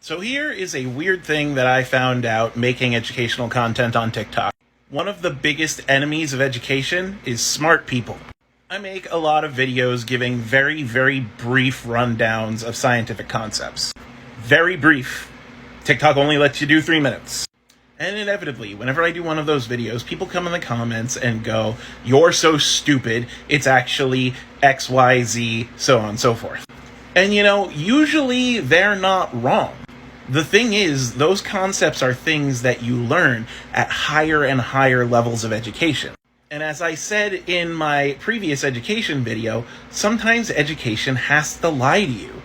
So here is a weird thing that I found out making educational content on TikTok. One of the biggest enemies of education is smart people. I make a lot of videos giving very, very brief rundowns of scientific concepts. Very brief. TikTok only lets you do 3 minutes. And inevitably, whenever I do one of those videos, people come in the comments and go, "You're so stupid, it's actually XYZ, so on and so forth." And usually they're not wrong. The thing is, those concepts are things that you learn at higher and higher levels of education. And as I said in my previous education video, sometimes education has to lie to you.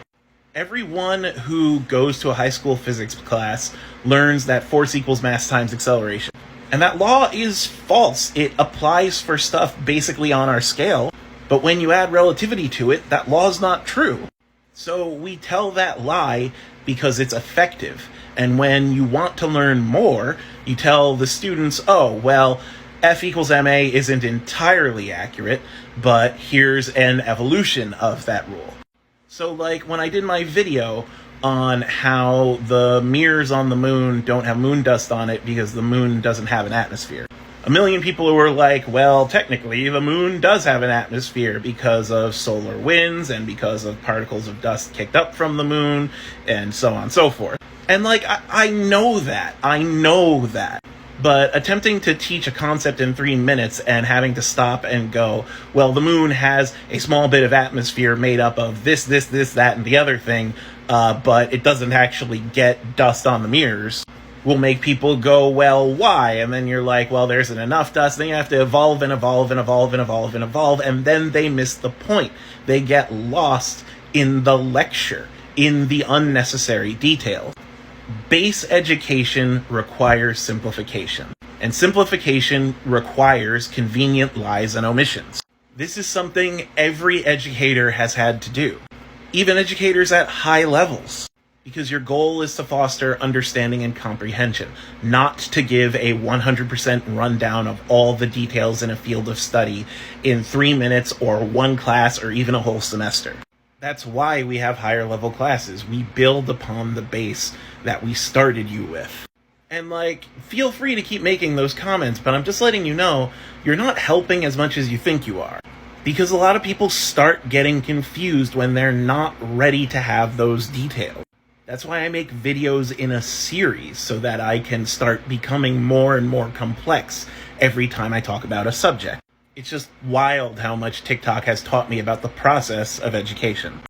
Everyone who goes to a high school physics class learns that force equals mass times acceleration. And that law is false. It applies for stuff basically on our scale, but when you add relativity to it, that law is not true. So we tell that lie because it's effective. And when you want to learn more, you tell the students, oh, well, F equals ma isn't entirely accurate, but here's an evolution of that rule. So like when I did my video on how the mirrors on the moon don't have moon dust on it because the moon doesn't have an atmosphere, a million people were like, well, technically the moon does have an atmosphere because of solar winds and because of particles of dust kicked up from the moon and so on and so forth. And like, I know that. But attempting to teach a concept in 3 minutes and having to stop and go, well, the moon has a small bit of atmosphere made up of this, that, and the other thing, but it doesn't actually get dust on the mirrors, will make people go, well, why? And then you're like, well, there isn't enough dust. Then you have to evolve, and then they miss the point. They get lost in the lecture, in the unnecessary details. Base education requires simplification, and simplification requires convenient lies and omissions. This is something every educator has had to do, even educators at high levels, because your goal is to foster understanding and comprehension, not to give a 100% rundown of all the details in a field of study in 3 minutes or one class or even a whole semester. That's why we have higher level classes. We build upon the base that we started you with. And like, feel free to keep making those comments, but I'm just letting you know, you're not helping as much as you think you are. Because a lot of people start getting confused when they're not ready to have those details. That's why I make videos in a series, so that I can start becoming more and more complex every time I talk about a subject. It's just wild how much TikTok has taught me about the process of education.